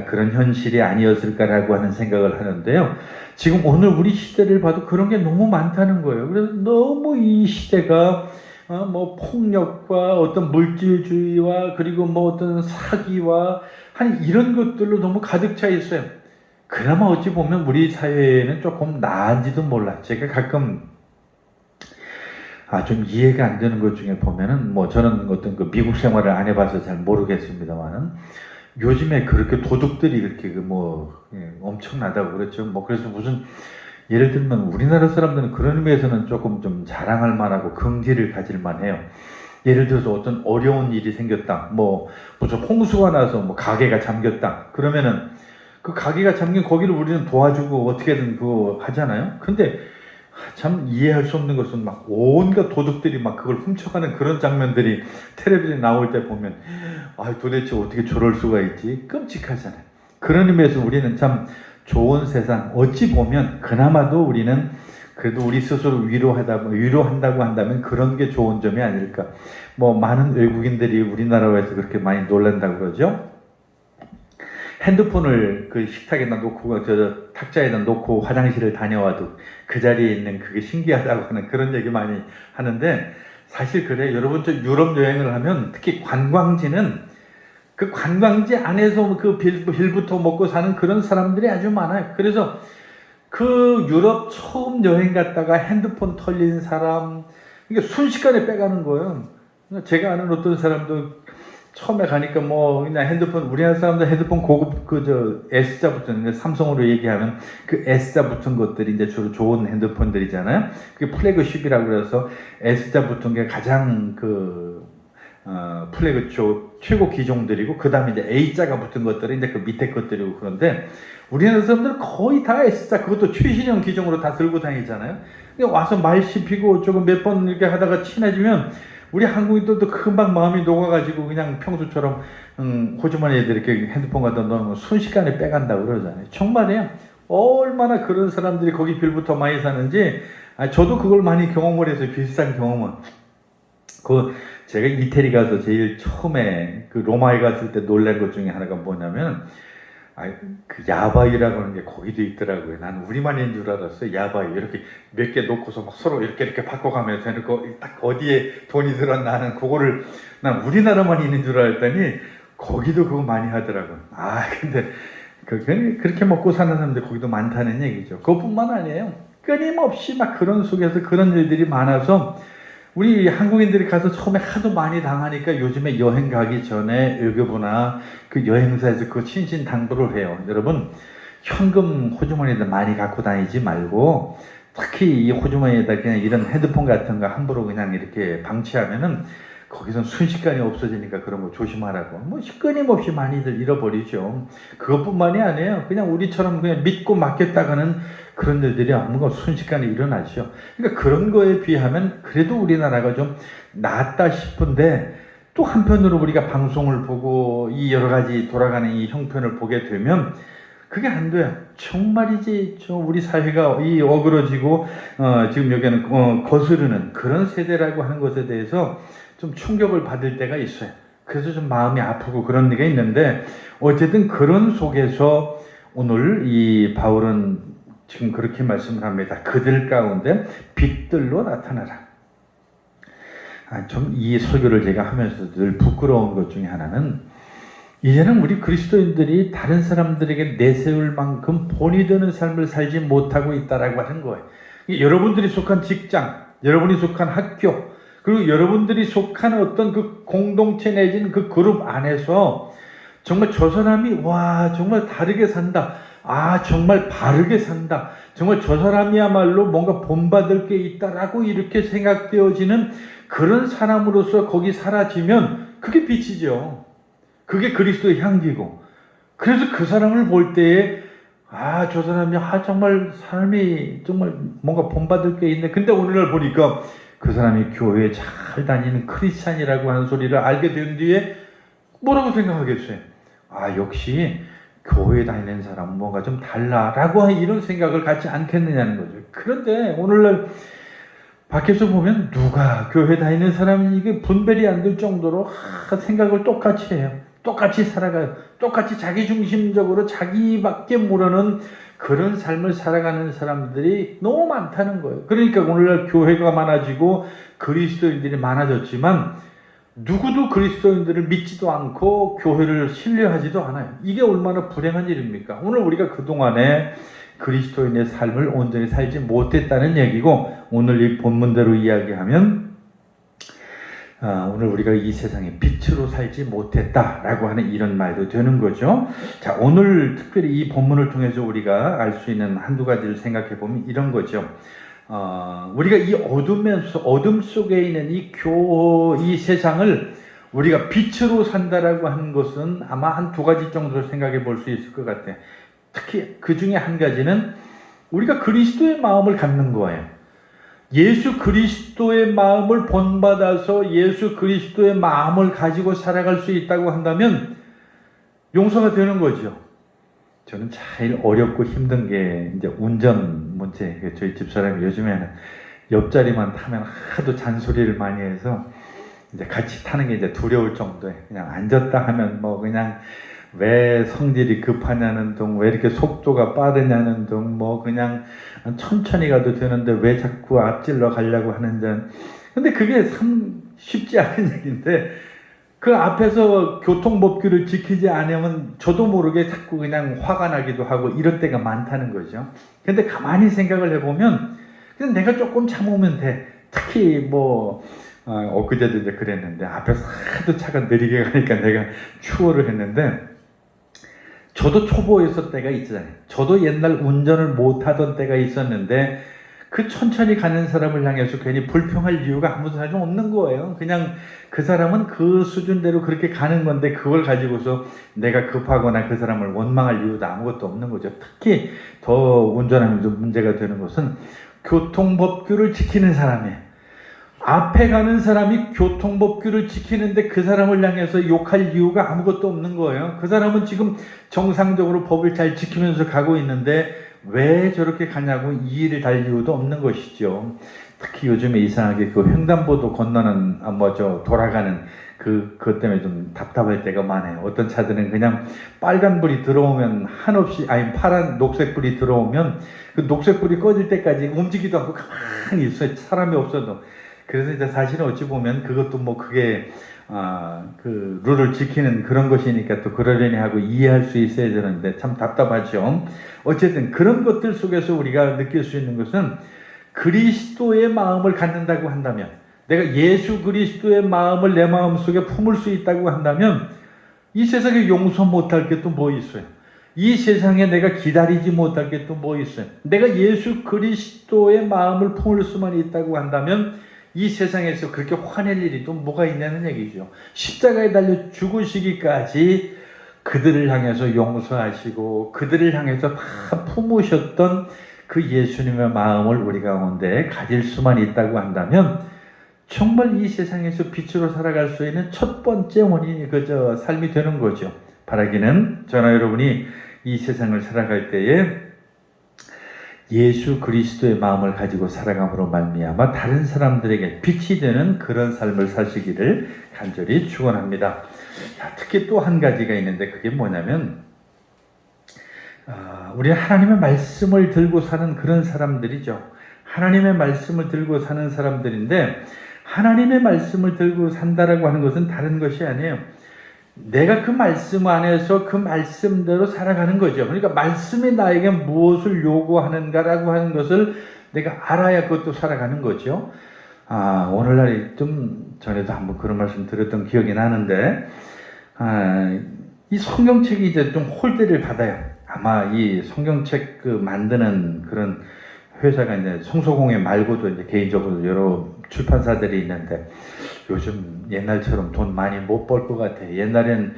그런 현실이 아니었을까라고 하는 생각을 하는데요. 지금 오늘 우리 시대를 봐도 그런 게 너무 많다는 거예요. 그래서 너무 이 시대가 뭐 폭력과 어떤 물질주의와 그리고 뭐 어떤 사기와 한 이런 것들로 너무 가득 차 있어요. 그나마 어찌 보면 우리 사회에는 조금 나은지도 몰라. 제가 가끔 좀 이해가 안 되는 것 중에 보면은 뭐 저는 어떤 그 미국 생활을 안 해봐서 잘 모르겠습니다만은 요즘에 그렇게 도둑들이 그렇게 엄청나다고 그랬죠. 뭐 그래서 무슨 예를 들면 우리나라 사람들은 그런 의미에서는 조금 좀 자랑할 만하고 긍지를 가질 만해요. 예를 들어서 어떤 어려운 일이 생겼다. 뭐 무슨 홍수가 나서 뭐 가게가 잠겼다. 그러면은 그 가게가 잠긴 거기를 우리는 도와주고 어떻게든 그거 하잖아요. 근데 참 이해할 수 없는 것은 막 온갖 도둑들이 막 그걸 훔쳐가는 그런 장면들이 텔레비전에 나올 때 보면 도대체 어떻게 저럴 수가 있지? 끔찍하잖아요. 그런 의미에서 우리는 참 좋은 세상, 어찌 보면 그나마도 우리는 그래도 우리 스스로 위로한다고 한다면 그런 게 좋은 점이 아닐까. 뭐 많은 외국인들이 우리나라에서 그렇게 많이 놀란다고 그러죠. 핸드폰을 그 식탁에다 놓고 저 탁자에다 놓고 화장실을 다녀와도 그 자리에 있는 그게 신기하다고 하는 그런 얘기 많이 하는데, 사실 그래. 여러분 저 유럽 여행을 하면 특히 관광지는 그 관광지 안에서 그 빌부터 먹고 사는 그런 사람들이 아주 많아요. 그래서 그 유럽 처음 여행 갔다가 핸드폰 털린 사람, 이게 순식간에 빼가는 거예요. 제가 아는 어떤 사람도 처음에 가니까 뭐 그냥 핸드폰, 우리나라 사람들 핸드폰 고급 S자 붙은, 삼성으로 얘기하면 그 S자 붙은 것들이 이제 주로 좋은 핸드폰들이잖아요. 그게 플래그십이라고 그래서 S자 붙은 게 가장 플래그 최고 기종들이고, 그 다음에 이제 A자가 붙은 것들이 이제 그 밑에 것들이고. 그런데 우리나라 사람들 거의 다 S자, 그것도 최신형 기종으로 다 들고 다니잖아요. 와서 말 씹히고 조금 몇 번 이렇게 하다가 친해지면 우리 한국인들도 금방 마음이 녹아가지고 그냥 평소처럼 호주머니에 이렇게 핸드폰 갖다 넣으면 순식간에 빼간다고 그러잖아요. 정말이에요. 얼마나 그런 사람들이 거기 빌부터 많이 사는지 저도 그걸 많이 경험을 해서 비슷한 경험은. 제가 이태리 가서 제일 처음에 그 로마에 갔을 때 놀란 것 중에 하나가 뭐냐면 그 야바이라고 하는 게 거기도 있더라고요. 난 우리만 있는 줄 알았어요. 야바이 이렇게 몇 개 놓고서 막 서로 이렇게 바꿔가면서 해놓고 딱 어디에 돈이 들었나 하는 그거를 난 우리나라만 있는 줄 알았더니 거기도 그거 많이 하더라고요. 근데 그렇게 먹고 사는 사람들 거기도 많다는 얘기죠. 그것뿐만 아니에요. 끊임없이 막 그런 속에서 그런 일들이 많아서 우리 한국인들이 가서 처음에 하도 많이 당하니까 요즘에 여행 가기 전에 외교부나 그 여행사에서 그 신신당부를 해요. 여러분, 현금 호주머니에다 많이 갖고 다니지 말고, 특히 이 호주머니에다 그냥 이런 헤드폰 같은 거 함부로 그냥 이렇게 방치하면은 거기선 순식간에 없어지니까 그런 거 조심하라고. 뭐 끊임없이 많이들 잃어버리죠. 그것뿐만이 아니에요. 그냥 우리처럼 그냥 믿고 맡겼다가는 그런 일들이 뭔가 순식간에 일어나죠. 그러니까 그런 거에 비하면 그래도 우리나라가 좀 낫다 싶은데, 또 한편으로 우리가 방송을 보고 이 여러 가지 돌아가는 이 형편을 보게 되면 그게 안 돼요. 정말이지 우리 사회가 이 어그러지고 지금 여기는 거스르는 그런 세대라고 하는 것에 대해서 좀 충격을 받을 때가 있어요. 그래서 좀 마음이 아프고 그런 데가 있는데, 어쨌든 그런 속에서 오늘 이 바울은 지금 그렇게 말씀을 합니다. 그들 가운데 빛들로 나타나라. 좀 이 설교를 제가 하면서 늘 부끄러운 것 중에 하나는, 이제는 우리 그리스도인들이 다른 사람들에게 내세울 만큼 본이 되는 삶을 살지 못하고 있다라고 하는 거예요. 여러분들이 속한 직장, 여러분이 속한 학교, 그리고 여러분들이 속한 어떤 그 공동체 내지는 그 그룹 안에서 정말 저 사람이 정말 다르게 산다. 정말 바르게 산다. 정말 저 사람이야말로 뭔가 본받을 게 있다라고 이렇게 생각되어지는 그런 사람으로서 거기 사라지면 그게 빛이죠. 그게 그리스도의 향기고. 그래서 그 사람을 볼 때에 저 사람이 정말 삶이 정말 뭔가 본받을 게 있네. 근데 오늘날 보니까 그 사람이 교회에 잘 다니는 크리스찬이라고 하는 소리를 알게 된 뒤에 뭐라고 생각하겠어요? 역시 교회에 다니는 사람은 뭔가 좀 달라라고 이런 생각을 갖지 않겠느냐는 거죠. 그런데 오늘날 밖에서 보면 누가 교회 다니는 사람이 이게 분별이 안 될 정도로 생각을 똑같이 해요. 똑같이 살아가요. 똑같이 자기중심적으로 자기밖에 모르는 그런 삶을 살아가는 사람들이 너무 많다는 거예요. 그러니까 오늘날 교회가 많아지고 그리스도인들이 많아졌지만 누구도 그리스도인들을 믿지도 않고 교회를 신뢰하지도 않아요. 이게 얼마나 불행한 일입니까? 오늘 우리가 그동안에 그리스도인의 삶을 온전히 살지 못했다는 얘기고, 오늘 이 본문대로 이야기하면 오늘 우리가 이 세상에 빛으로 살지 못했다라고 하는 이런 말도 되는 거죠. 자, 오늘 특별히 이 본문을 통해서 우리가 알 수 있는 한두 가지를 생각해 보면 이런 거죠. 우리가 이 어둠 속에 있는 이 세상을 우리가 빛으로 산다라고 하는 것은 아마 한 두 가지 정도로 생각해 볼 수 있을 것 같아요. 특히 그 중에 한 가지는 우리가 그리스도의 마음을 갖는 거예요. 예수 그리스도의 마음을 본받아서 예수 그리스도의 마음을 가지고 살아갈 수 있다고 한다면 용서가 되는 거죠. 저는 제일 어렵고 힘든 게 이제 운전 문제. 저희 집사람이 요즘에는 옆자리만 타면 하도 잔소리를 많이 해서 이제 같이 타는 게 이제 두려울 정도에, 그냥 앉았다 하면 뭐 그냥 왜 성질이 급하냐는 둥, 왜 이렇게 속도가 빠르냐는 둥, 뭐 그냥 천천히 가도 되는데 왜 자꾸 앞질러 가려고 하는지. 근데 그게 참 쉽지 않은 얘기인데, 그 앞에서 교통법규를 지키지 않으면 저도 모르게 자꾸 그냥 화가 나기도 하고 이럴 때가 많다는 거죠. 근데 가만히 생각을 해보면 그냥 내가 조금 참으면 돼. 특히 뭐 엊그제도 이제 그랬는데 앞에서 하도 차가 느리게 가니까 내가 추월을 했는데, 저도 초보였을 때가 있잖아요. 저도 옛날 운전을 못하던 때가 있었는데 그 천천히 가는 사람을 향해서 괜히 불평할 이유가 아무 사람 없는 거예요. 그냥 그 사람은 그 수준대로 그렇게 가는 건데 그걸 가지고서 내가 급하거나 그 사람을 원망할 이유도 아무것도 없는 거죠. 특히 더 운전하면서 문제가 되는 것은 교통법규를 지키는 사람이에요. 앞에 가는 사람이 교통법규를 지키는데 그 사람을 향해서 욕할 이유가 아무것도 없는 거예요. 그 사람은 지금 정상적으로 법을 잘 지키면서 가고 있는데 왜 저렇게 가냐고 이의를 달 이유도 없는 것이죠. 특히 요즘에 이상하게 그 횡단보도 건너는 돌아가는 그것 때문에 좀 답답할 때가 많아요. 어떤 차들은 그냥 빨간불이 들어오면 파란 녹색불이 들어오면 그 녹색불이 꺼질 때까지 움직이도 않고 가만히 있어요. 사람이 없어도. 그래서 이제 사실은 어찌 보면 그것도 뭐 그게 그 룰을 지키는 그런 것이니까 또 그러려니 하고 이해할 수 있어야 되는데 참 답답하죠. 어쨌든 그런 것들 속에서 우리가 느낄 수 있는 것은 그리스도의 마음을 갖는다고 한다면, 내가 예수 그리스도의 마음을 내 마음속에 품을 수 있다고 한다면 이 세상에 용서 못할 게 또 뭐 있어요? 이 세상에 내가 기다리지 못할 게 또 뭐 있어요? 내가 예수 그리스도의 마음을 품을 수만 있다고 한다면 이 세상에서 그렇게 화낼 일이 또 뭐가 있냐는 얘기죠. 십자가에 달려 죽으시기까지 그들을 향해서 용서하시고 그들을 향해서 다 품으셨던 그 예수님의 마음을 우리 가운데 가질 수만 있다고 한다면 정말 이 세상에서 빛으로 살아갈 수 있는 첫 번째 원인이 삶이 되는 거죠. 바라기는 저나 여러분이 이 세상을 살아갈 때에 예수 그리스도의 마음을 가지고 살아감으로 말미암아 다른 사람들에게 빛이 되는 그런 삶을 사시기를 간절히 축원합니다. 특히 또 한 가지가 있는데 그게 뭐냐면 우리 하나님의 말씀을 들고 사는 그런 사람들이죠. 하나님의 말씀을 들고 사는 사람들인데, 하나님의 말씀을 들고 산다라고 하는 것은 다른 것이 아니에요. 내가 그 말씀 안에서 그 말씀대로 살아가는 거죠. 그러니까 말씀이 나에게 무엇을 요구하는가라고 하는 것을 내가 알아야 그것도 살아가는 거죠. 오늘날 좀 전에도 한번 그런 말씀 드렸던 기억이 나는데, 이 성경책이 이제 좀 홀대를 받아요. 아마 이 성경책 만드는 그런 회사가 이제 성소공예 말고도 이제 개인적으로 여러 출판사들이 있는데 요즘 옛날처럼 돈 많이 못 벌 것 같아요. 옛날엔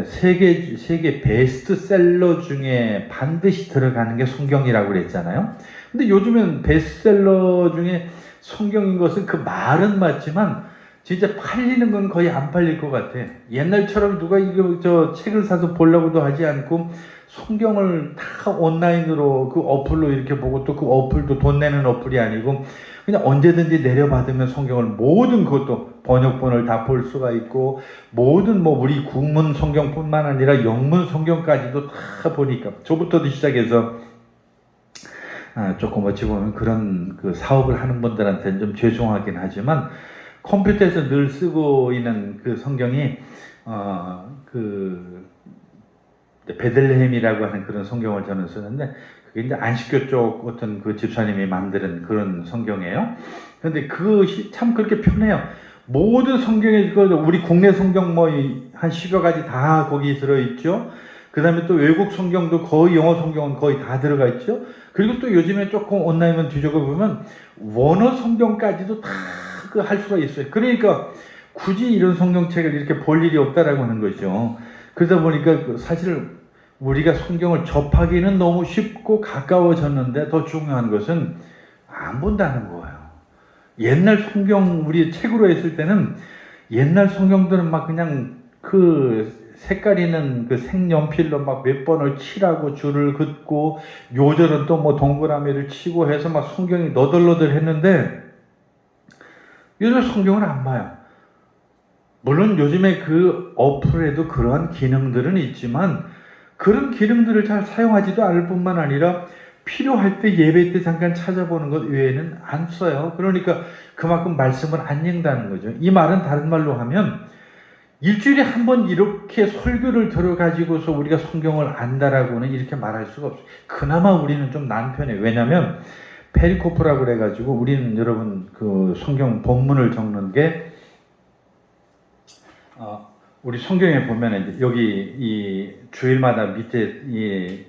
세계 베스트셀러 중에 반드시 들어가는 게 성경이라고 그랬잖아요. 근데 요즘엔 베스트셀러 중에 성경인 것은 그 말은 맞지만 진짜 팔리는 건 거의 안 팔릴 것 같아. 옛날처럼 누가 이거 책을 사서 보려고도 하지 않고 성경을 다 온라인으로 그 어플로 이렇게 보고, 또 그 어플도 돈 내는 어플이 아니고 그냥 언제든지 내려받으면 성경을 모든 것도 번역본을 다 볼 수가 있고, 모든 우리 국문 성경뿐만 아니라 영문 성경까지도 다 보니까, 저부터도 시작해서 조금 어찌 보면 그런 그 사업을 하는 분들한테는 좀 죄송하긴 하지만 컴퓨터에서 늘 쓰고 있는 그 성경이 그 베들레헴이라고 하는 그런 성경을 저는 쓰는데 그게 이제 안식교 쪽 어떤 그 집사님이 만드는 그런 성경이에요. 그런데 그것이 참 그렇게 편해요. 모든 성경에 우리 국내 성경 뭐 한 10여 가지 다 거기 들어있죠. 그 다음에 또 외국 성경도 거의 영어 성경은 거의 다 들어가 있죠. 그리고 또 요즘에 조금 온라인을 뒤져가 보면 원어 성경까지도 다 그 할 수가 있어요. 그러니까 굳이 이런 성경책을 이렇게 볼 일이 없다라고 하는 거죠. 그러다 보니까 사실 우리가 성경을 접하기는 너무 쉽고 가까워졌는데 더 중요한 것은 안 본다는 거예요. 옛날 성경 우리 책으로 했을 때는 옛날 성경들은 막 그냥 그 색깔 있는 그 색연필로 막 몇 번을 칠하고 줄을 긋고 요절은 또 뭐 동그라미를 치고 해서 막 성경이 너덜너덜 했는데 요즘 성경은 안 봐요. 물론 요즘에 그 어플에도 그러한 기능들은 있지만 그런 기능들을 잘 사용하지도 않을 뿐만 아니라 필요할 때 예배 때 잠깐 찾아보는 것 외에는 안 써요. 그러니까 그만큼 말씀을 안 읽는다는 거죠. 이 말은 다른 말로 하면 일주일에 한 번 이렇게 설교를 들어가지고서 우리가 성경을 안다라고는 이렇게 말할 수가 없어요. 그나마 우리는 좀 나은 편이에요. 왜냐하면 페리코프라고 그래가지고 우리는 여러분 그 성경 본문을 적는 게 우리 성경에 보면 이제 여기 이 주일마다 밑에 이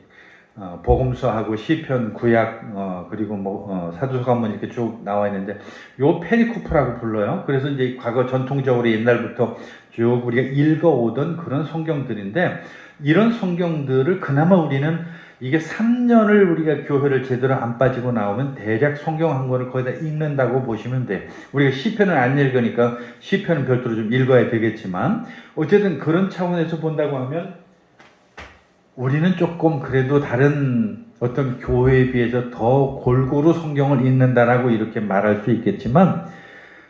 복음서하고 시편, 구약 그리고 뭐 사도서관문 이렇게 쭉 나와 있는데 요 페리코프라고 불러요. 그래서 이제 과거 전통적으로 옛날부터 쭉 우리가 읽어오던 그런 성경들인데 이런 성경들을 그나마 우리는 이게 3년을 우리가 교회를 제대로 안 빠지고 나오면 대략 성경 한 권을 거의 다 읽는다고 보시면 돼. 우리가 시편을 안 읽으니까 시편은 별도로 좀 읽어야 되겠지만 어쨌든 그런 차원에서 본다고 하면 우리는 조금 그래도 다른 어떤 교회에 비해서 더 골고루 성경을 읽는다라고 이렇게 말할 수 있겠지만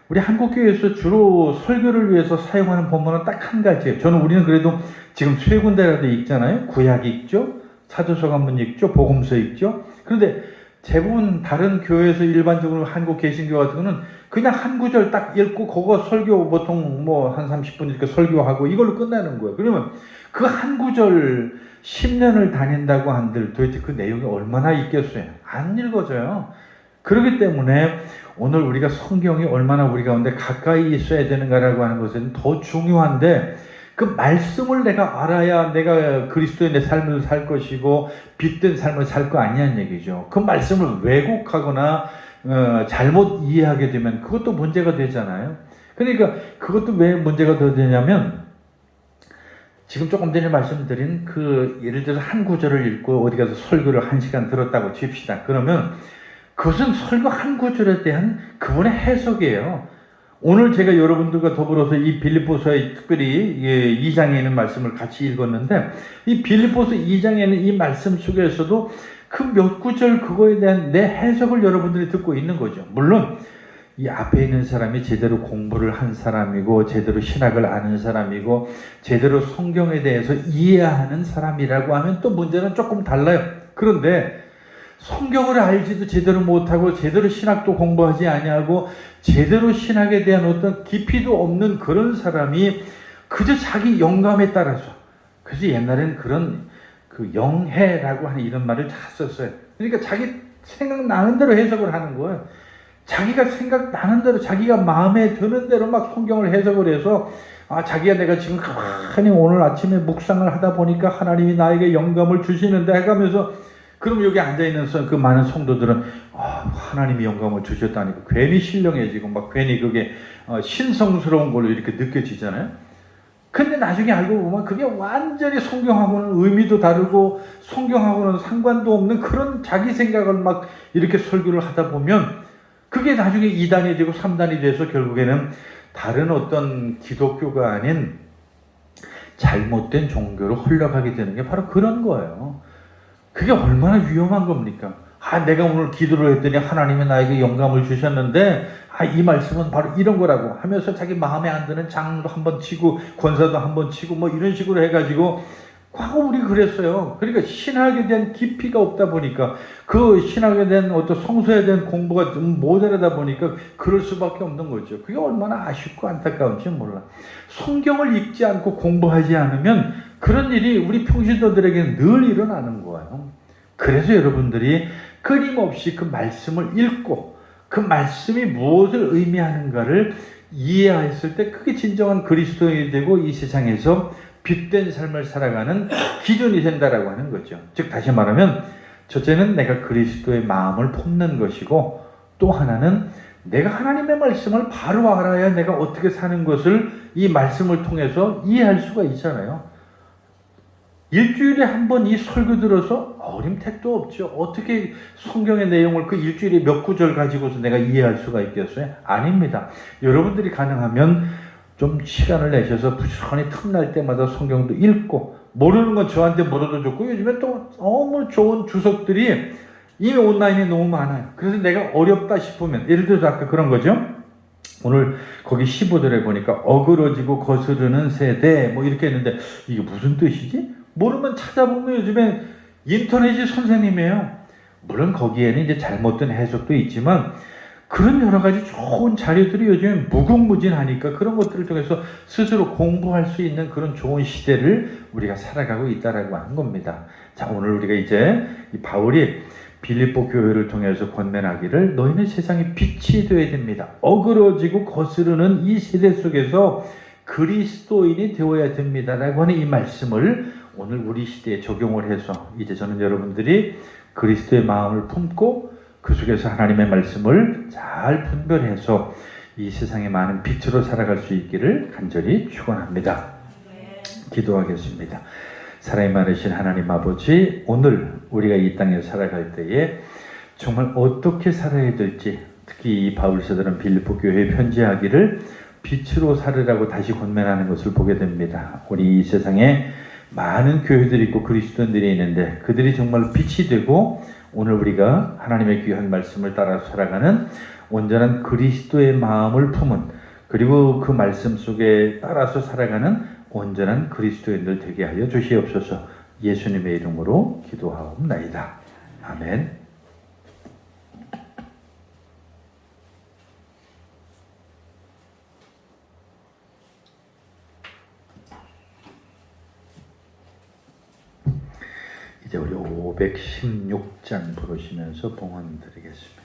우리 한국교회에서 주로 설교를 위해서 사용하는 본문은 딱 한 가지예요. 우리는 그래도 지금 세 군데라도 읽잖아요. 구약 읽죠. 사도서관문 읽죠. 복음서 읽죠. 그런데 대부분 다른 교회에서 일반적으로 한국 개신교 같은 거는 그냥 한 구절 딱 읽고 그거 설교 보통 뭐 한 30분 이렇게 설교하고 이걸로 끝나는 거예요. 그러면 그 한 구절 10년을 다닌다고 한들 도대체 그 내용이 얼마나 있겠어요? 안 읽어져요. 그렇기 때문에 오늘 우리가 성경이 얼마나 우리 가운데 가까이 있어야 되는가라고 하는 것은 더 중요한데 그 말씀을 내가 알아야 내가 그리스도의 내 삶을 살 것이고 빛된 삶을 살 거 아니냐는 얘기죠. 그 말씀을 왜곡하거나 잘못 이해하게 되면 그것도 문제가 되잖아요. 그러니까 그것도 왜 문제가 더 되냐면 지금 조금 전에 말씀드린 그 예를 들어서 한 구절을 읽고 어디 가서 설교를 1시간 들었다고 칩시다. 그러면 그것은 설교 한 구절에 대한 그분의 해석이에요. 오늘 제가 여러분들과 더불어서 이 빌립보서의 특별히 2장에 있는 말씀을 같이 읽었는데 이 빌립보서 2장에 있는 이 말씀 속에서도 그 몇 구절 그거에 대한 내 해석을 여러분들이 듣고 있는 거죠. 물론 이 앞에 있는 사람이 제대로 공부를 한 사람이고 제대로 신학을 아는 사람이고 제대로 성경에 대해서 이해하는 사람이라고 하면 또 문제는 조금 달라요. 그런데 성경을 알지도 제대로 못하고 제대로 신학도 공부하지 아니하고 제대로 신학에 대한 어떤 깊이도 없는 그런 사람이 그저 자기 영감에 따라서 그래서 옛날에는 그런 그 영해라고 하는 이런 말을 다 썼어요. 그러니까 자기 생각나는 대로 해석을 하는 거예요. 자기가 생각나는 대로 자기가 마음에 드는 대로 막 성경을 해석을 해서 자기가 내가 지금 가만히 오늘 아침에 묵상을 하다 보니까 하나님이 나에게 영감을 주시는데 해가면서 그럼 여기 앉아있는 그 많은 성도들은 하나님이 영감을 주셨다니까 괜히 신령해지고 막 괜히 그게 신성스러운 걸로 이렇게 느껴지잖아요. 근데 나중에 알고 보면 그게 완전히 성경하고는 의미도 다르고 성경하고는 상관도 없는 그런 자기 생각을 막 이렇게 설교를 하다 보면 그게 나중에 2단이 되고 3단이 돼서 결국에는 다른 어떤 기독교가 아닌 잘못된 종교로 흘러가게 되는 게 바로 그런 거예요. 그게 얼마나 위험한 겁니까? 내가 오늘 기도를 했더니 하나님이 나에게 영감을 주셨는데 이 말씀은 바로 이런 거라고 하면서 자기 마음에 안 드는 장도 한번 치고 권사도 한번 치고 뭐 이런 식으로 해가지고 과거 우리 그랬어요. 그러니까 신학에 대한 깊이가 없다 보니까 그 신학에 대한 어떤 성서에 대한 공부가 좀 모자라다 보니까 그럴 수밖에 없는 거죠. 그게 얼마나 아쉽고 안타까운지 몰라. 성경을 읽지 않고 공부하지 않으면 그런 일이 우리 평신도들에게 늘 일어나는 거예요. 그래서 여러분들이 끊임없이 그 말씀을 읽고 그 말씀이 무엇을 의미하는가를 이해했을 때 그게 진정한 그리스도인이 되고 이 세상에서 빛된 삶을 살아가는 기준이 된다라고 하는 거죠. 즉 다시 말하면 첫째는 내가 그리스도의 마음을 품는 것이고 또 하나는 내가 하나님의 말씀을 바로 알아야 내가 어떻게 사는 것을 이 말씀을 통해서 이해할 수가 있잖아요. 일주일에 한 번 이 설교 들어서 어림택도 없죠. 어떻게 성경의 내용을 그 일주일에 몇 구절 가지고서 내가 이해할 수가 있겠어요? 아닙니다. 여러분들이 가능하면 좀 시간을 내셔서 부지런히 틈날 때마다 성경도 읽고 모르는 건 저한테 물어도 좋고 요즘에 또 너무 좋은 주석들이 이미 온라인에 너무 많아요. 그래서 내가 어렵다 싶으면 예를 들어서 아까 그런 거죠. 오늘 거기 15절에 보니까 어그러지고 거스르는 세대 뭐 이렇게 했는데 이게 무슨 뜻이지? 모르면 찾아보면 요즘에 인터넷이 선생님이에요. 물론 거기에는 이제 잘못된 해석도 있지만 그런 여러 가지 좋은 자료들이 요즘에 무궁무진하니까 그런 것들을 통해서 스스로 공부할 수 있는 그런 좋은 시대를 우리가 살아가고 있다라고 하는 겁니다. 자, 오늘 우리가 이제 이 바울이 빌립보 교회를 통해서 권면하기를 너희는 세상의 빛이 되어야 됩니다. 어그러지고 거스르는 이 세대 속에서 그리스도인이 되어야 됩니다라고 하는 이 말씀을 오늘 우리 시대에 적용을 해서 이제 저는 여러분들이 그리스도의 마음을 품고 그 속에서 하나님의 말씀을 잘 분별해서 이 세상에 많은 빛으로 살아갈 수 있기를 간절히 축원합니다. 기도하겠습니다. 사랑이 많으신 하나님 아버지, 오늘 우리가 이 땅에 살아갈 때에 정말 어떻게 살아야 될지, 특히 이 바울 사도는 빌립보 교회에 편지하기를 빛으로 살으라고 다시 권면하는 것을 보게 됩니다. 우리 이 세상에 많은 교회들이 있고 그리스도인들이 있는데 그들이 정말 빛이 되고 오늘 우리가 하나님의 귀한 말씀을 따라 살아가는 온전한 그리스도의 마음을 품은 그리고 그 말씀 속에 따라서 살아가는 온전한 그리스도인들 되게 하여 주시옵소서. 예수님의 이름으로 기도하옵나이다. 아멘. 이제 우리 516장 부르시면서 봉헌 드리겠습니다.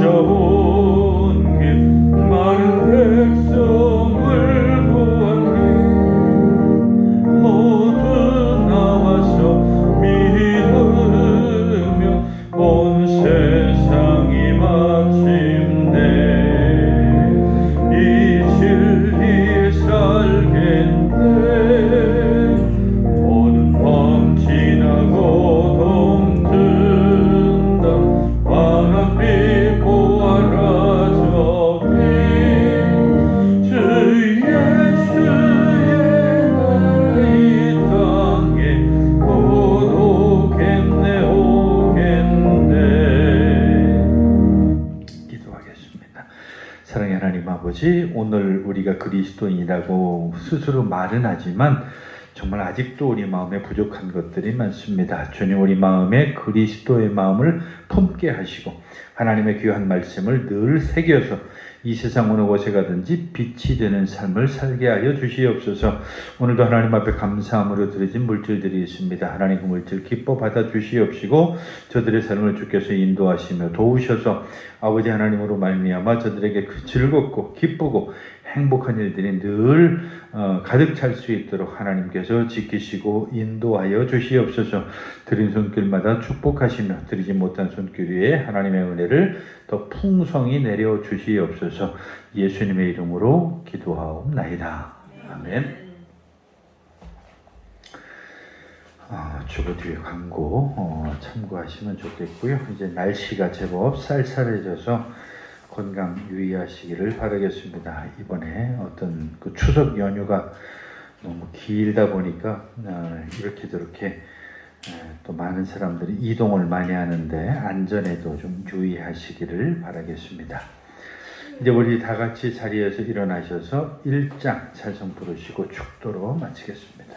찾아온 길 많은 백성을 구하니 모두 나와서 믿으며 온 세상이 마침내 이 진리에 살겠네. 모든 밤 지나고 동튼다 환한빛 보아라 저기 주 예수의 나라 이 땅에 곧 오겠네 오겠네. 기도하겠습니다. 사랑의 하나님 아버지, 오늘 우리가 그리스도인이라고 스스로 말은 하지만 정말 아직도 우리 마음에 부족한 것들이 많습니다. 주님, 우리 마음에 그리스도의 마음을 품게 하시고 하나님의 귀한 말씀을 늘 새겨서 이 세상 어느 곳에 가든지 빛이 되는 삶을 살게 하여 주시옵소서. 오늘도 하나님 앞에 감사함으로 드려진 물질들이 있습니다. 하나님 그 물질 기뻐 받아 주시옵시고 저들의 삶을 주께서 인도하시며 도우셔서 아버지 하나님으로 말미암아 저들에게 그 즐겁고 기쁘고 행복한 일들이 늘 가득 찰 수 있도록 하나님께서 지키시고 인도하여 주시옵소서. 드린 손길마다 축복하시며 드리지 못한 손길 위에 하나님의 은혜를 더 풍성히 내려 주시옵소서. 예수님의 이름으로 기도하옵나이다. 아멘. 주보 뒤에 광고 참고하시면 좋겠고요. 이제 날씨가 제법 쌀쌀해져서 건강 유의하시기를 바라겠습니다. 이번에 어떤 그 추석 연휴가 너무 길다 보니까 이렇게 저렇게 또 많은 사람들이 이동을 많이 하는데 안전에도 좀 유의하시기를 바라겠습니다. 이제 우리 다 같이 자리에서 일어나셔서 1장 찬송 부르시고 축도로 마치겠습니다.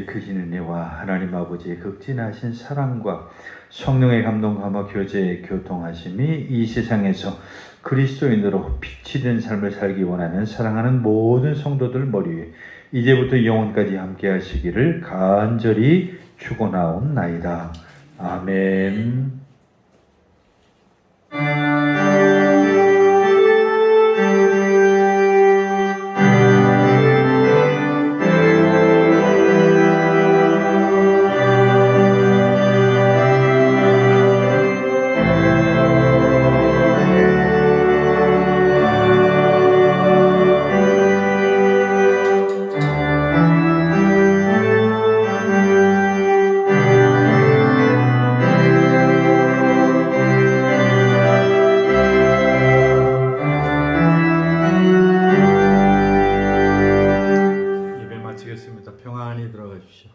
크신 은혜와 하나님 아버지의 극진하신 사랑과 성령의 감동감화 교제의 교통하심이 이 세상에서 그리스도인으로 빛이 된 삶을 살기 원하는 사랑하는 모든 성도들 머리 위에 이제부터 영원까지 함께 하시기를 간절히 축원하옵나이다. 아멘. 평안히 들어가십시오.